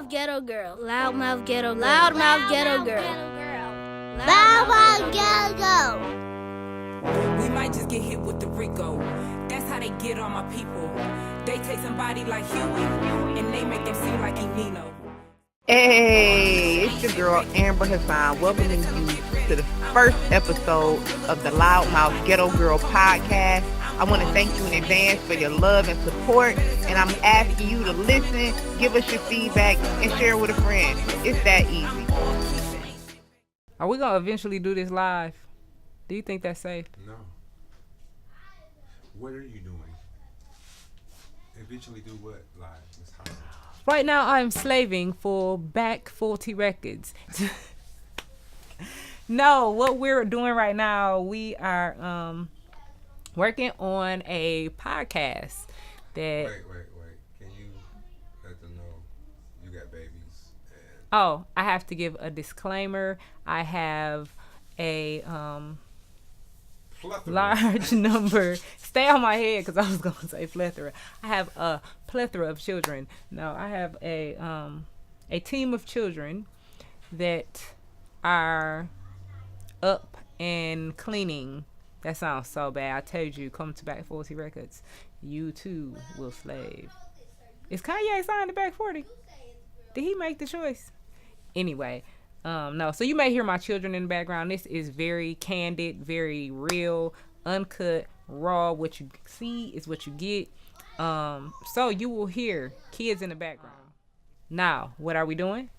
Loudmouth ghetto girl. Loudmouth ghetto girl. Loudmouth ghetto girl. Loudmouth ghetto girl. We might just get hit with the Rico. That's how they get on my people. They take somebody like Huey and they make them seem like Nino. Hey, it's your girl Amber Hasan, welcoming you to the first episode of the Loudmouth Ghetto Girl podcast. I want to thank you in advance for your love and support, and I'm asking you to listen, give us your feedback, and share with a friend. It's that easy. Are we gonna eventually do this live? Do you think that's safe? No. What are you doing? Eventually do what live, Miss Hasan? Right now, I'm slaving for Back 40 Records. No, what we're doing right now, we are working on a podcast that. Wait. Can you let them know you got babies? Oh, I have to give a disclaimer. I have a large number. Stay on my head because I was going to say plethora. I have a plethora of children. No, I have a team of children that are up and cleaning. That sounds so bad. I told you, come to Back 40 Records. You too will slave. Is Kanye signed to Back 40? Did he make the choice? Anyway, no. So you may hear my children in the background. This is very candid, very real, uncut, raw. What you see is what you get. So you will hear kids in the background. Now, what are we doing?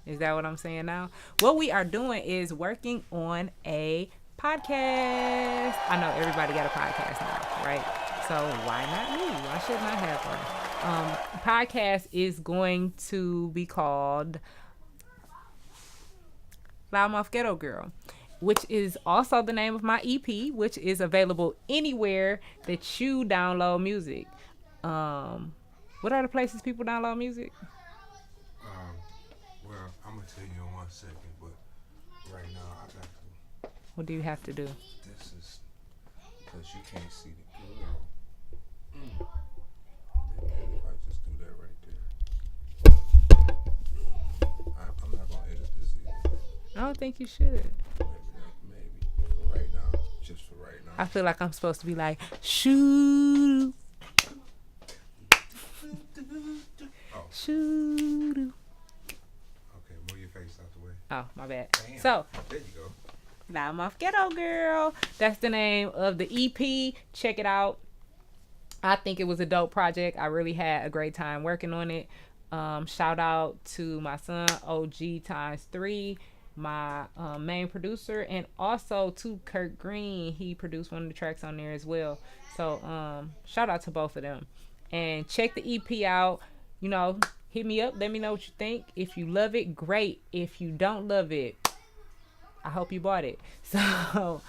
Is that what I'm saying now? What we are doing is working on a podcast. I know everybody got a podcast now, right? So why not me? Why shouldn't I have one? Podcast is going to be called Loudmouth Ghetto Girl, which is also the name of my EP, which is available anywhere that you download music. What are the places people download music? Well, I'm gonna tell you in 1 second, but right now I got to. What do you have to do? This is because you can't see the girl. If I just do that right there, I'm not gonna edit this either. I don't think you should. Maybe for right now, just for right now. I feel like I'm supposed to be like, shoo, shoo. Okay, move your face out the way. Oh, my bad. Damn. So, There you go. Loudmouth Ghetto Girl. That's the name of the EP. Check it out. I think it was a dope project. I really had a great time working on it. Shout out to my son, OG times 3, my main producer, and also to Kurt Green. He produced one of the tracks on there as well. So shout out to both of them. And check the EP out. You know, hit me up. Let me know what you think. If you love it, great. If you don't love it, I hope you bought it. So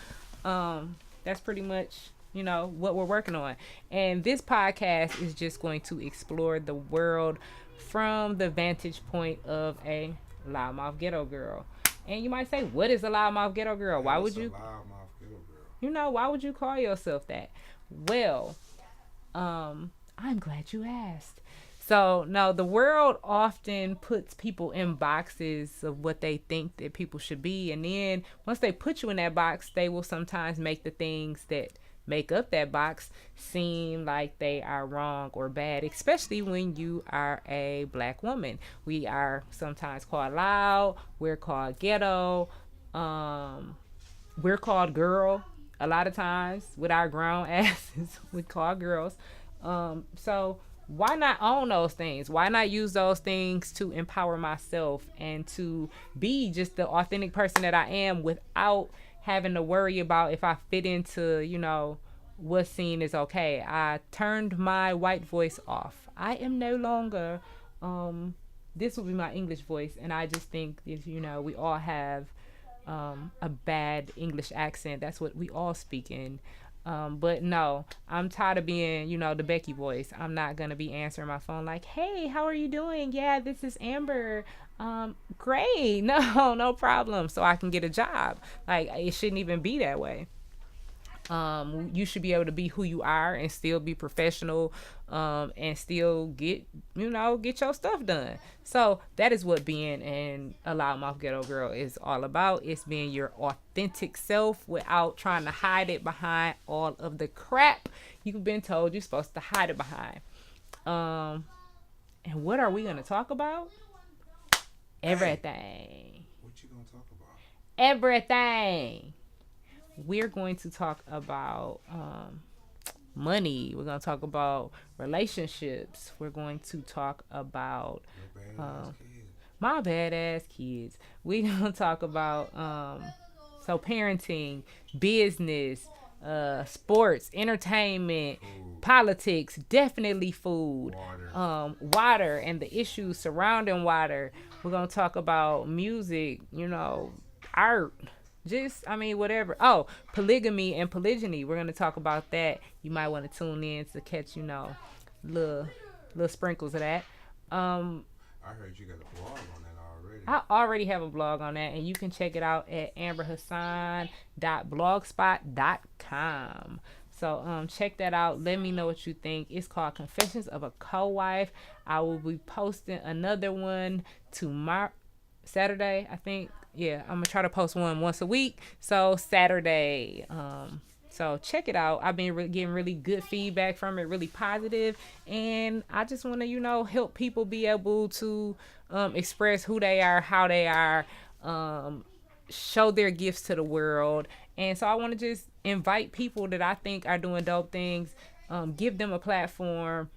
that's pretty much, you know, what we're working on. And this podcast is just going to explore the world from the vantage point of a loudmouth ghetto girl. And you might say, what is a loudmouth ghetto girl? Why would you? Loudmouth ghetto girl. You know, why would you call yourself that? Well, I'm glad you asked. So, no, the world often puts people in boxes of what they think that people should be. And then once they put you in that box, they will sometimes make the things that make up that box seem like they are wrong or bad, especially when you are a black woman. We are sometimes called loud. We're called ghetto. We're called girl. A lot of times with our grown asses, we call girls. So why not own those things? Why not use those things to empower myself and to be just the authentic person that I am without having to worry about if I fit into, you know, what's seen is okay. I turned my white voice off. I am no longer, this will be my English voice. And I just think, you know, we all have a bad English accent. That's what we all speak in. But no, I'm tired of being, you know, the Becky voice. I'm not going to be answering my phone like, hey, how are you doing? Yeah, this is Amber. Great. No problem. So I can get a job. Like, it shouldn't even be that way. You should be able to be who you are and still be professional, and still get your stuff done. So that is what being a loudmouth ghetto girl is all about. It's being your authentic self without trying to hide it behind all of the crap you've been told you're supposed to hide it behind. And what are we gonna talk about? Everything. What you gonna talk about? Everything. We're going to talk about money. We're going to talk about relationships. We're going to talk about my badass kids. We're going to talk about parenting, business, sports, entertainment, politics, definitely food, water and the issues surrounding water. We're going to talk about music, art. Whatever. Oh, polygamy and polygyny. We're going to talk about that. You might want to tune in to catch, little sprinkles of that. I heard you got a blog on that already. I already have a blog on that, and you can check it out at amberhasan.blogspot.com. So check that out. Let me know what you think. It's called Confessions of a Co-Wife. I will be posting another one tomorrow, Saturday, I think. Yeah, I'm gonna try to post one once a week. So Saturday. So check it out. I've been getting really good feedback from it, really positive, and I just want to, help people be able to express who they are, how they are, show their gifts to the world. And so I want to just invite people that I think are doing dope things, give them a platform,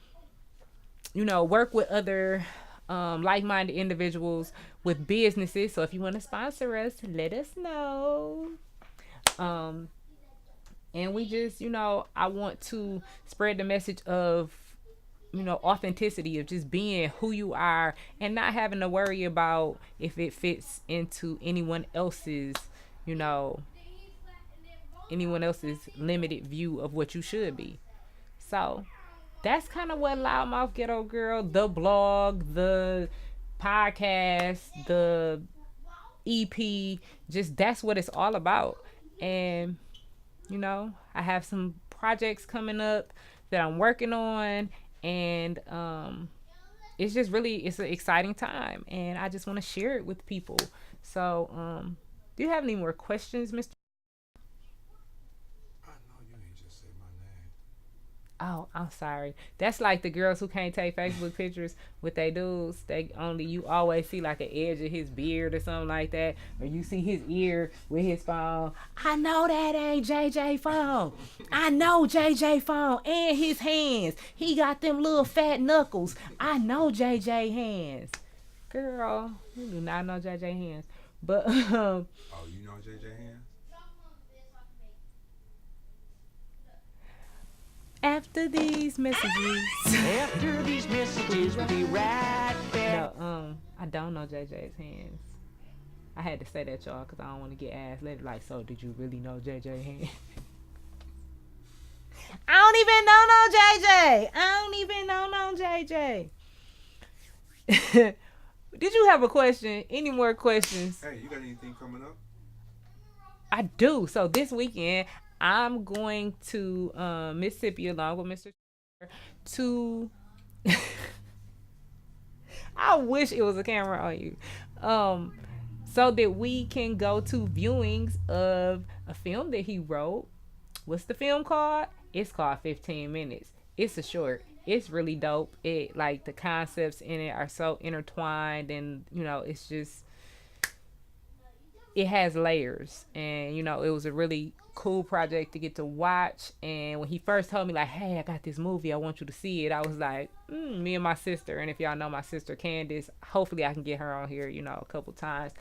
work with other like-minded individuals with businesses. So if you want to sponsor us, let us know. And we just, I want to spread the message of, authenticity, of just being who you are and not having to worry about if it fits into anyone else's limited view of what you should be. So that's kind of what Loudmouth Ghetto Girl, the blog, the podcast, the EP, just that's what it's all about. And I have some projects coming up that I'm working on, and it's just really, it's an exciting time, and I just want to share it with people. So do you have any more questions, Mr.? Oh, I'm sorry. That's like the girls who can't take Facebook pictures with their dudes. You always see like an edge of his beard or something like that. Or you see his ear with his phone. I know that ain't JJ phone. I know JJ phone. And his hands. He got them little fat knuckles. I know JJ hands. Girl, you do not know JJ hands. But oh, you know JJ hands? After these messages. After these messages, we'll be right back. No, I don't know JJ's hands. I had to say that, y'all, because I don't want to get asked later. Like, so did you really know JJ hands? I don't even know no JJ. Did you have a question? Any more questions? Hey, you got anything coming up? I do. So this weekend, I'm going to Mississippi along with Mr. to I wish it was a camera on you. So that we can go to viewings of a film that he wrote. What's the film called? It's called 15 Minutes. It's a short. It's really dope. It like the concepts in it are so intertwined, and it's just, it has layers, and it was a really cool project to get to watch. And when he first told me like, hey, I got this movie, I want you to see it, I was like, me and my sister, and if y'all know my sister Candace, hopefully I can get her on here a couple times.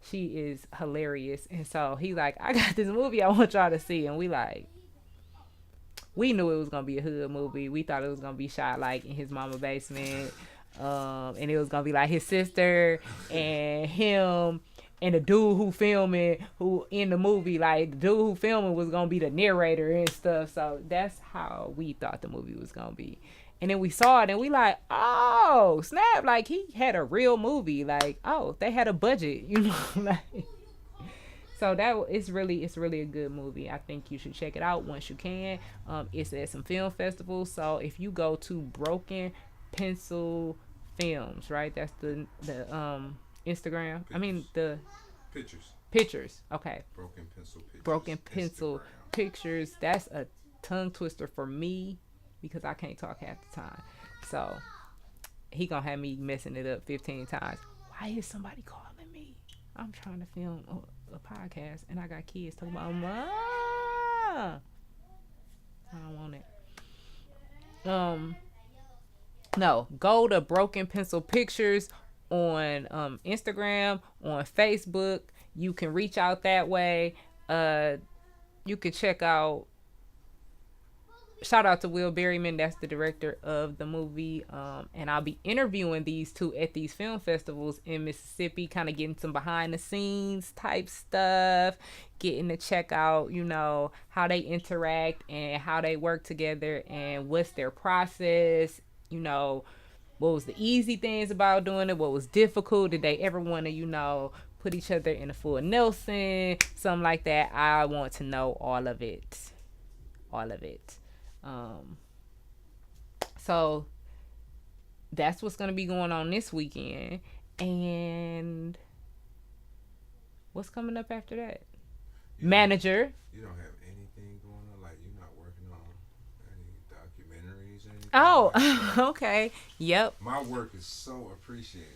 She is hilarious. And so he's like, I got this movie I want y'all to see, and we knew it was gonna be a hood movie. We thought it was gonna be shot like in his mama basement, and it was gonna be like his sister and him and the dude who in the movie, like the dude who filming was gonna be the narrator and stuff. So that's how we thought the movie was gonna be. And then we saw it and we like, oh snap, like he had a real movie. Like, oh, they had a budget, like. So it's really a good movie. I think you should check it out once you can. It's at some film festivals. So if you go to Broken Pencil Films, right? That's the Instagram. I mean the pictures. Okay. Broken Pencil Pictures. Broken Pencil Instagram. Pictures. That's a tongue twister for me because I can't talk half the time. So he gonna have me messing it up 15 times. Why is somebody calling me? I'm trying to film a podcast and I got kids talking about Mom. I don't want it. No, go to Broken Pencil Pictures on Instagram, on Facebook. You can reach out that way. You can check out. Shout out to Will Berryman, that's the director of the movie. And I'll be interviewing these two at these film festivals in Mississippi, kind of getting some behind the scenes type stuff, getting to check out, how they interact and how they work together and what's their process, what was the easy things about doing it, what was difficult, did they ever want to, put each other in a full Nelson, something like that. I want to know all of it. So that's what's going to be going on this weekend. And what's coming up after that? Manager. You don't have anything going on? Like you're not working on any documentaries or anything? Oh, like okay. Yep. My work is so appreciated.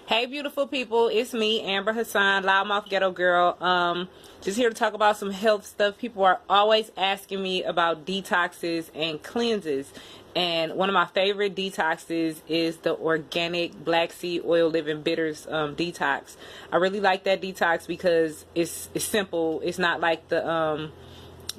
Hey, beautiful people. It's me, Amber Hasan, Loudmouth Ghetto Girl. Just here to talk about some health stuff. People are always asking me about detoxes and cleanses. And one of my favorite detoxes is the organic black seed oil living bitters detox. I really like that detox because it's simple. It's not like the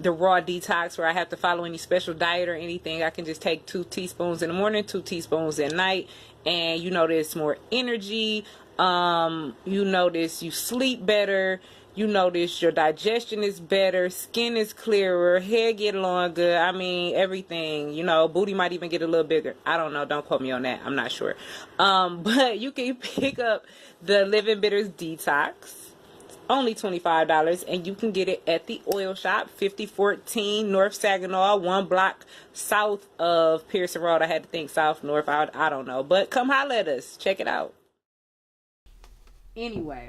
raw detox where I have to follow any special diet or anything. I can just take 2 teaspoons in the morning, 2 teaspoons at night, and you notice more energy. You notice you sleep better. You notice your digestion is better, skin is clearer, hair get longer. I mean, everything. Booty might even get a little bigger. I don't know. Don't quote me on that. I'm not sure. But you can pick up the Living Bitters Detox. Only $25, and you can get it at the oil shop, 5014 North Saginaw, 1 block south of Pearson Road. I had to think south, north, I don't know. But come holler at us. Check it out. Anyway,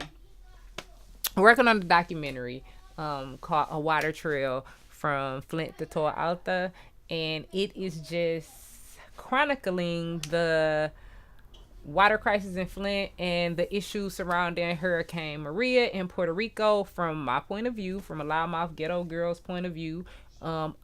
working on the documentary called A Water Trail from Flint to Toa Alta, and it is just chronicling the water crisis in Flint and the issues surrounding Hurricane Maria in Puerto Rico from my point of view, from a loudmouth ghetto girl's point of view,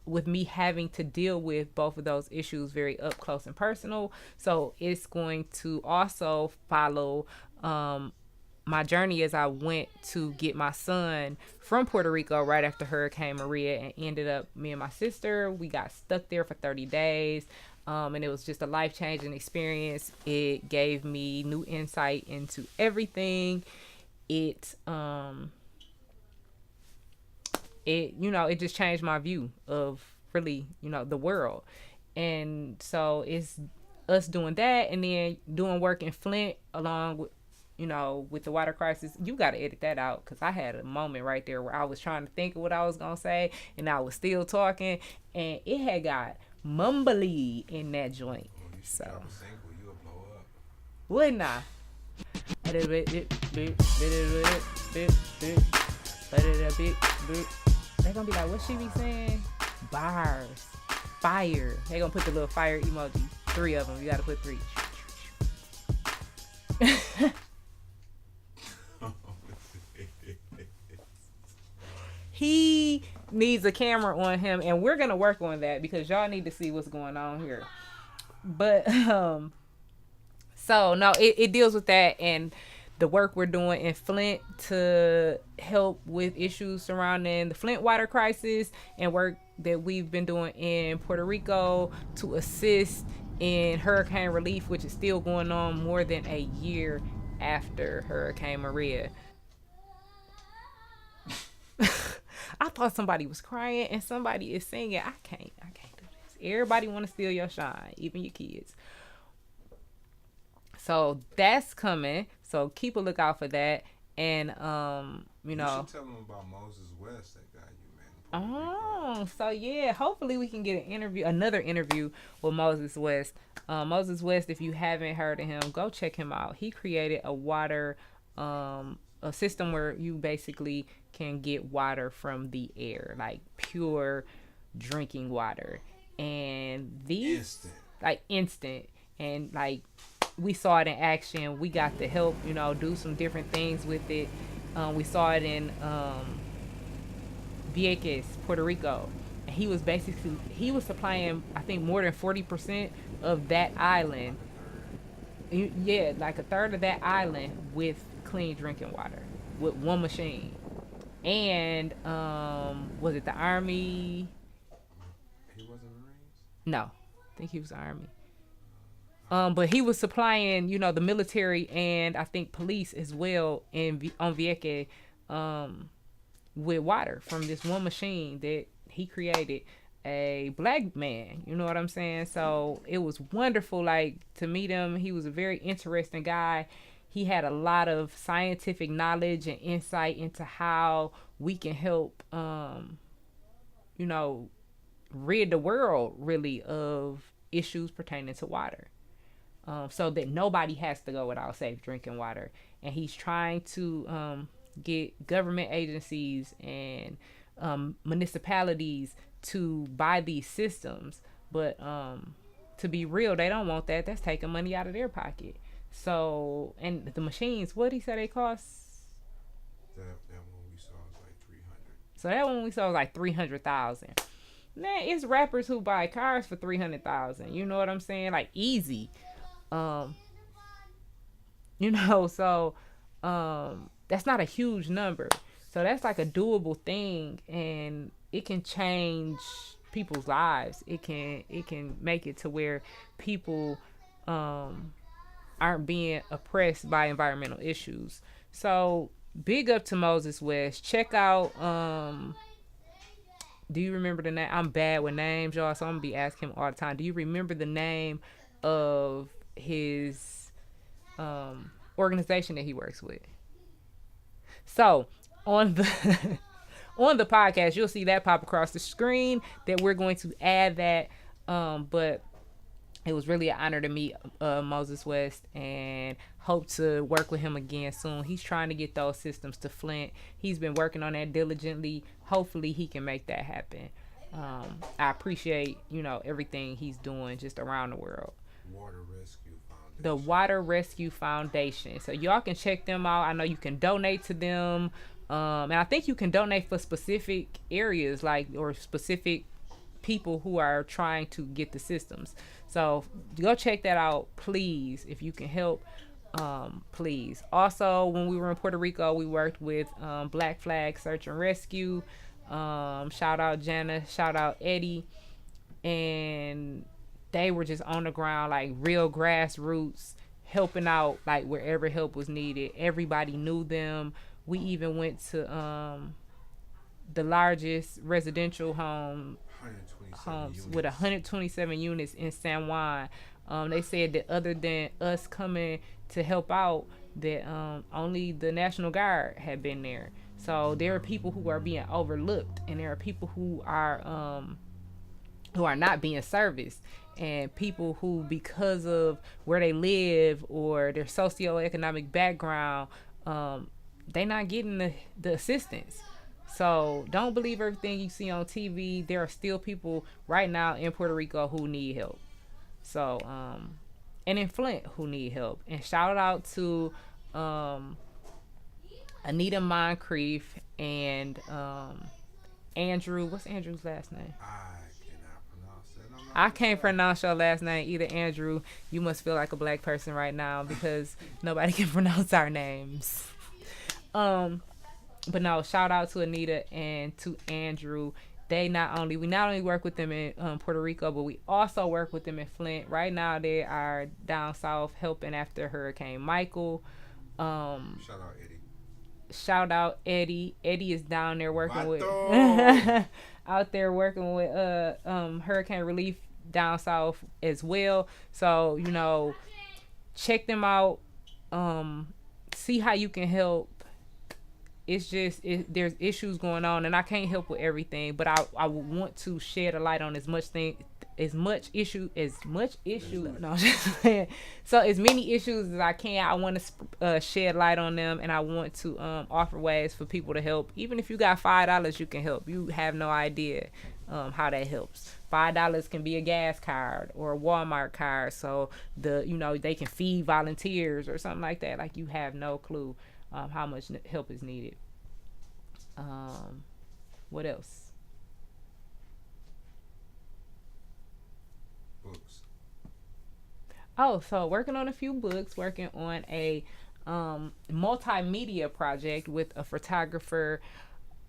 with me having to deal with both of those issues very up close and personal. So it's going to also follow my journey as I went to get my son from Puerto Rico right after Hurricane Maria, and ended up, me and my sister, we got stuck there for 30 days. And it was just a life-changing experience. It gave me new insight into everything. It just changed my view of really, the world. And so it's us doing that, and then doing work in Flint along with, with the water crisis. You got to edit that out, because I had a moment right there where I was trying to think of what I was going to say, and I was still talking, and it had got mumbly in that joint. So You'll blow up. Wouldn't I? They gonna be like, what she be saying? Bars. Fire. They gonna put the little fire emoji. 3 of them. You gotta put 3. He needs a camera on him, and we're gonna work on that because y'all need to see what's going on here. But so no, it deals with that and the work we're doing in Flint to help with issues surrounding the Flint water crisis, and work that we've been doing in Puerto Rico to assist in hurricane relief, which is still going on more than a year after Hurricane Maria. I thought somebody was crying and somebody is singing. I can't do this. Everybody want to steal your shine, even your kids. So that's coming. So keep a lookout for that. And You should tell them about Moses West, that guy you met in Puerto Rico. So yeah, hopefully we can get another interview with Moses West. Moses West, if you haven't heard of him, go check him out. He created a water, a system where you basically can get water from the air, like pure drinking water. And these, like instant, and like we saw it in action. We got to help, do some different things with it. We saw it in Vieques, Puerto Rico. And he was supplying, I think, more than 40% of that island. Yeah, like a third of that island with clean drinking water with one machine. And was it the Army? He wasn't Marines? No, I think he was Army. But he was supplying, the military and I think police as well on Vieques with water from this one machine that he created, a black man. You know what I'm saying? So it was wonderful, like, to meet him. He was a very interesting guy. He had a lot of scientific knowledge and insight into how we can help, rid the world really of issues pertaining to water. So that nobody has to go without safe drinking water. And he's trying to get government agencies and municipalities to buy these systems. But to be real, they don't want that. That's taking money out of their pocket. So, and the machines, what did he say they cost? That one we saw was like 300. So that one we saw was like 300,000. Man, it's rappers who buy cars for 300,000. You know what I'm saying? Like easy. So that's not a huge number. So that's like a doable thing, and it can change people's lives. It can make it to where people aren't being oppressed by environmental issues. So big up to Moses West. Check out do you remember the name? I'm bad with names, y'all, so I'm gonna be asking him all the time. Do you remember the name of his organization that he works with? So on the on the podcast, you'll see that pop across the screen that we're going to add that. But it was really an honor to meet Moses West, and hope to work with him again soon. He's trying to get those systems to Flint. He's been working on that diligently. Hopefully he can make that happen. I appreciate, everything he's doing just around the world. Water Rescue Foundation. The Water Rescue Foundation. So y'all can check them out. I know you can donate to them. And I think you can donate for specific areas, or specific people who are trying to get the systems. So go check that out, please, if you can help. Please. Also, when we were in Puerto Rico, we worked with Black Flag Search and Rescue. Shout out Jana, shout out Eddie. And they were just on the ground, like real grassroots, helping out like wherever help was needed. Everybody knew them. We even went to the largest residential homes with 127 units in San Juan. They said that other than us coming to help out, that only the National Guard had been there. So there are people who are being overlooked, and there are people who are not being serviced, and people who, because of where they live or their socioeconomic background, they're not getting the assistance. So don't believe everything you see on TV. There are still people right now in Puerto Rico who need help. So, and in Flint who need help. And shout out to Anita Moncrief and Andrew. What's Andrew's last name? I can't pronounce your last name either, Andrew. You must feel like a black person right now because nobody can pronounce our names. But no, shout out to Anita and to Andrew. We not only work with them in Puerto Rico, but we also work with them in Flint. Right now, they are down south helping after Hurricane Michael. Shout out Eddie. Eddie is down there working out there working with hurricane relief down south as well. So check them out. See how you can help. It's just there's issues going on, and I can't help with everything, but I would want to shed a light on as much issue. No, I'm just saying. So as many issues as I can, I want to shed light on them, and I want to offer ways for people to help. Even if you got $5, you can help. You have no idea how that helps. $5 can be a gas card or a Walmart card, so they can feed volunteers or something like that. Like, you have no clue how much help is needed. What else? Books. Oh, so working on a few books, working on a multimedia project with a photographer,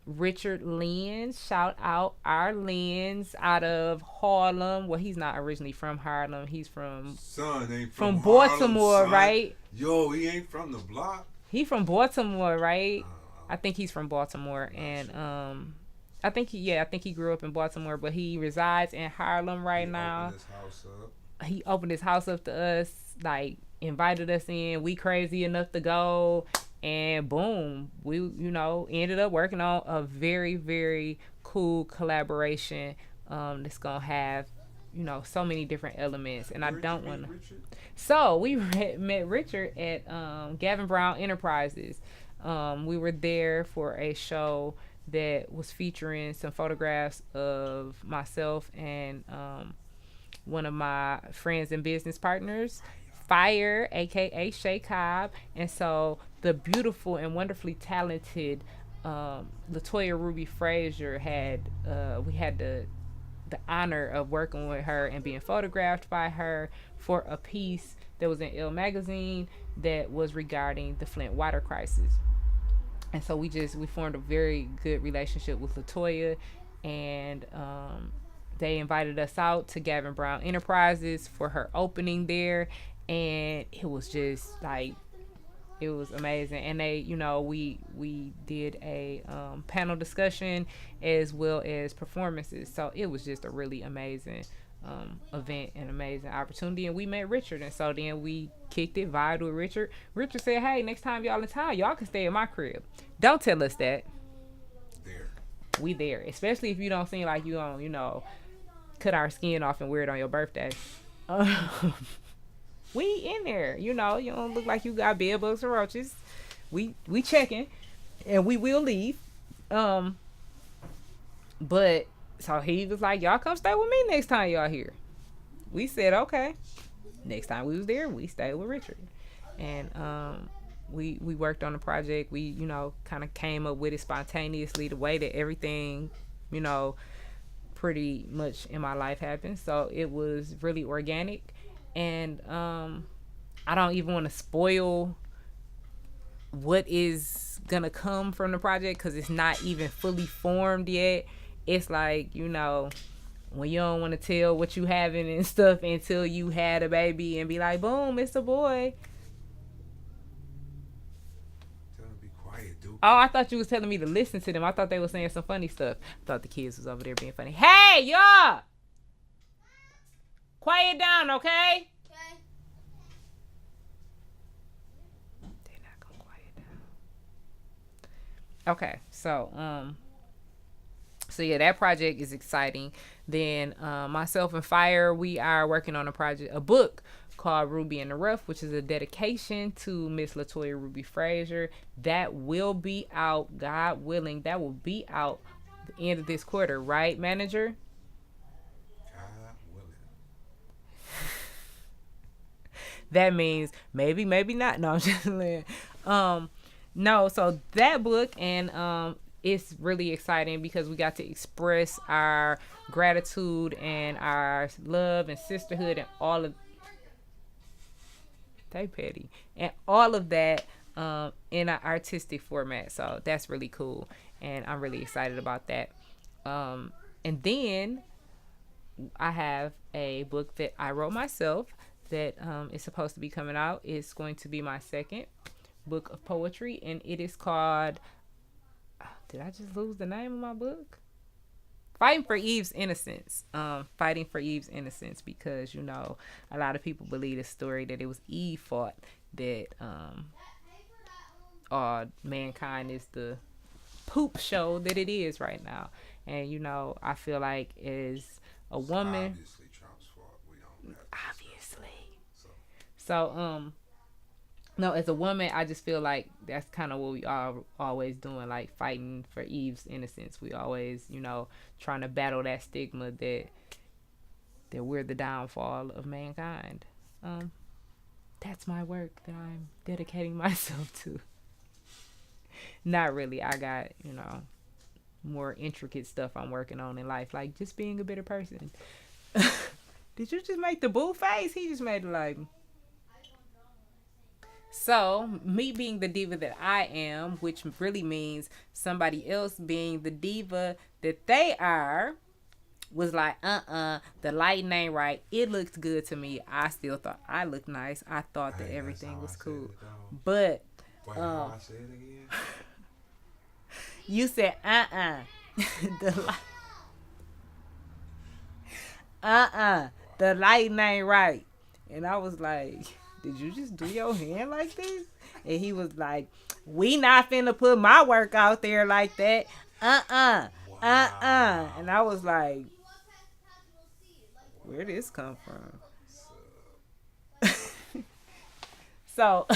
Richard Lens. Shout out our Lens out of Harlem. Well, he's not originally from Harlem. He's from Ain't from Harlem, Baltimore, son. right? Yo, he ain't from the block. He from Baltimore, right? I think he's from Baltimore, and I think he grew up in Baltimore, but he resides in Harlem right now. He opened his house up to us, like invited us in. We crazy enough to go, and boom, we ended up working on a very, very cool collaboration that's gonna have so many different elements. And I don't want to. So we met Richard at Gavin Brown Enterprises. We were there for a show that was featuring some photographs of myself and one of my friends and business partners, Fire, aka Shay Cobb. And so the beautiful and wonderfully talented Latoya Ruby Frazier we had the honor of working with her and being photographed by her for a piece that was in Elle magazine that was regarding the Flint water crisis. And so we formed a very good relationship with Latoya, and they invited us out to Gavin Brown Enterprises for her opening there, and it was just like, it was amazing. And they, we did a panel discussion as well as performances. So it was just a really amazing event and amazing opportunity. And we met Richard, and so then we kicked it, vibed with Richard. Richard said, hey, next time y'all in town, y'all can stay at my crib. Don't tell us that. We there, especially if you don't seem like you don't, cut our skin off and wear it on your birthday. We in there, you don't look like you got bed bugs or roaches. We checking, and we will leave. But so he was like, y'all come stay with me next time y'all here. We said okay. Next time we was there, we stayed with Richard, and we worked on the project. We kind of came up with it spontaneously, the way that everything pretty much in my life happened. So it was really organic. And I don't even want to spoil what is gonna come from the project because it's not even fully formed yet. It's like, when you don't want to tell what you having and stuff until you had a baby and be like, boom, it's a boy. Tell him to be quiet, dude. Oh, I thought you was telling me to listen to them. I thought they were saying some funny stuff. I thought the kids was over there being funny. Hey, y'all! Quiet down, okay? They're not gonna quiet down. Okay, so yeah, that project is exciting. Then myself and Fire, we are working on a book called Ruby in the Rough, which is a dedication to Miss Latoya Ruby Frazier. That will be out, God willing. That will be out the end of this quarter, right, manager? That means maybe not. No, I'm just saying. No, so that book, and it's really exciting because we got to express our gratitude and our love and sisterhood and all of that in an artistic format. So that's really cool, and I'm really excited about that. And then I have a book that I wrote myself that is supposed to be coming out. It's going to be my second book of poetry, and it is called, did I just lose the name of my book? fighting for Eve's innocence. Because, you know, a lot of people believe the story that it was Eve fault that mankind is the poop show that it is right now. And, you know, I feel like as a woman, Obviously, Trump's fault. We don't have obviously. So, no, as a woman, I just feel like that's kind of what we are always doing, like fighting for Eve's innocence. We always, you know, trying to battle that stigma that we're the downfall of mankind. That's my work that I'm dedicating myself to. Not really. I got, you know, more intricate stuff I'm working on in life, like just being a better person. Did you just make the boo face? He just made it like... So, me being the diva that I am, which really means somebody else being the diva that they are, was like, the lighting ain't right. It looked good to me. I still thought I looked nice. I thought that everything was cool. But, Wait, how I say it again? you said, the lighting ain't right. And I was like... Did you just do your hand like this? And he was like, we not finna put my work out there like that. And I was like, where did this come from? So,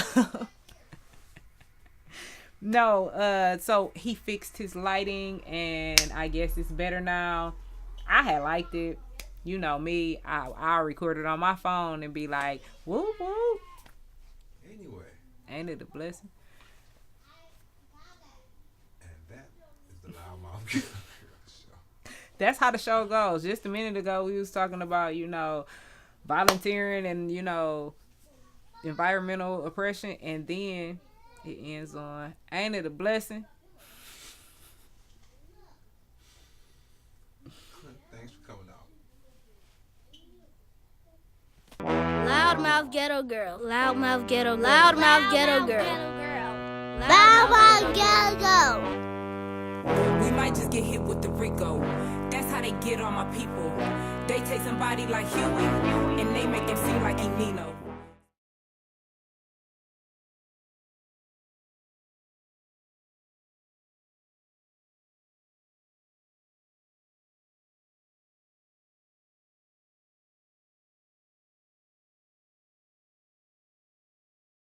no, so he fixed his lighting and I guess it's better now. I had liked it. You know me, I record it on my phone and be like, whoop, whoop. Anyway. Ain't it a blessing? And that is the Loudmouth Ghetto Girl Show. That's how the show goes. Just a minute ago, we was talking about, you know, volunteering and, you know, environmental oppression. And then it ends on, ain't it a blessing? Thanks for coming out. Loudmouth ghetto girl. Loudmouth ghetto. Loudmouth ghetto girl. Loudmouth ghetto. We might just get hit with the Rico. That's how they get on my people. They take somebody like Huey and they make him seem like he Nino.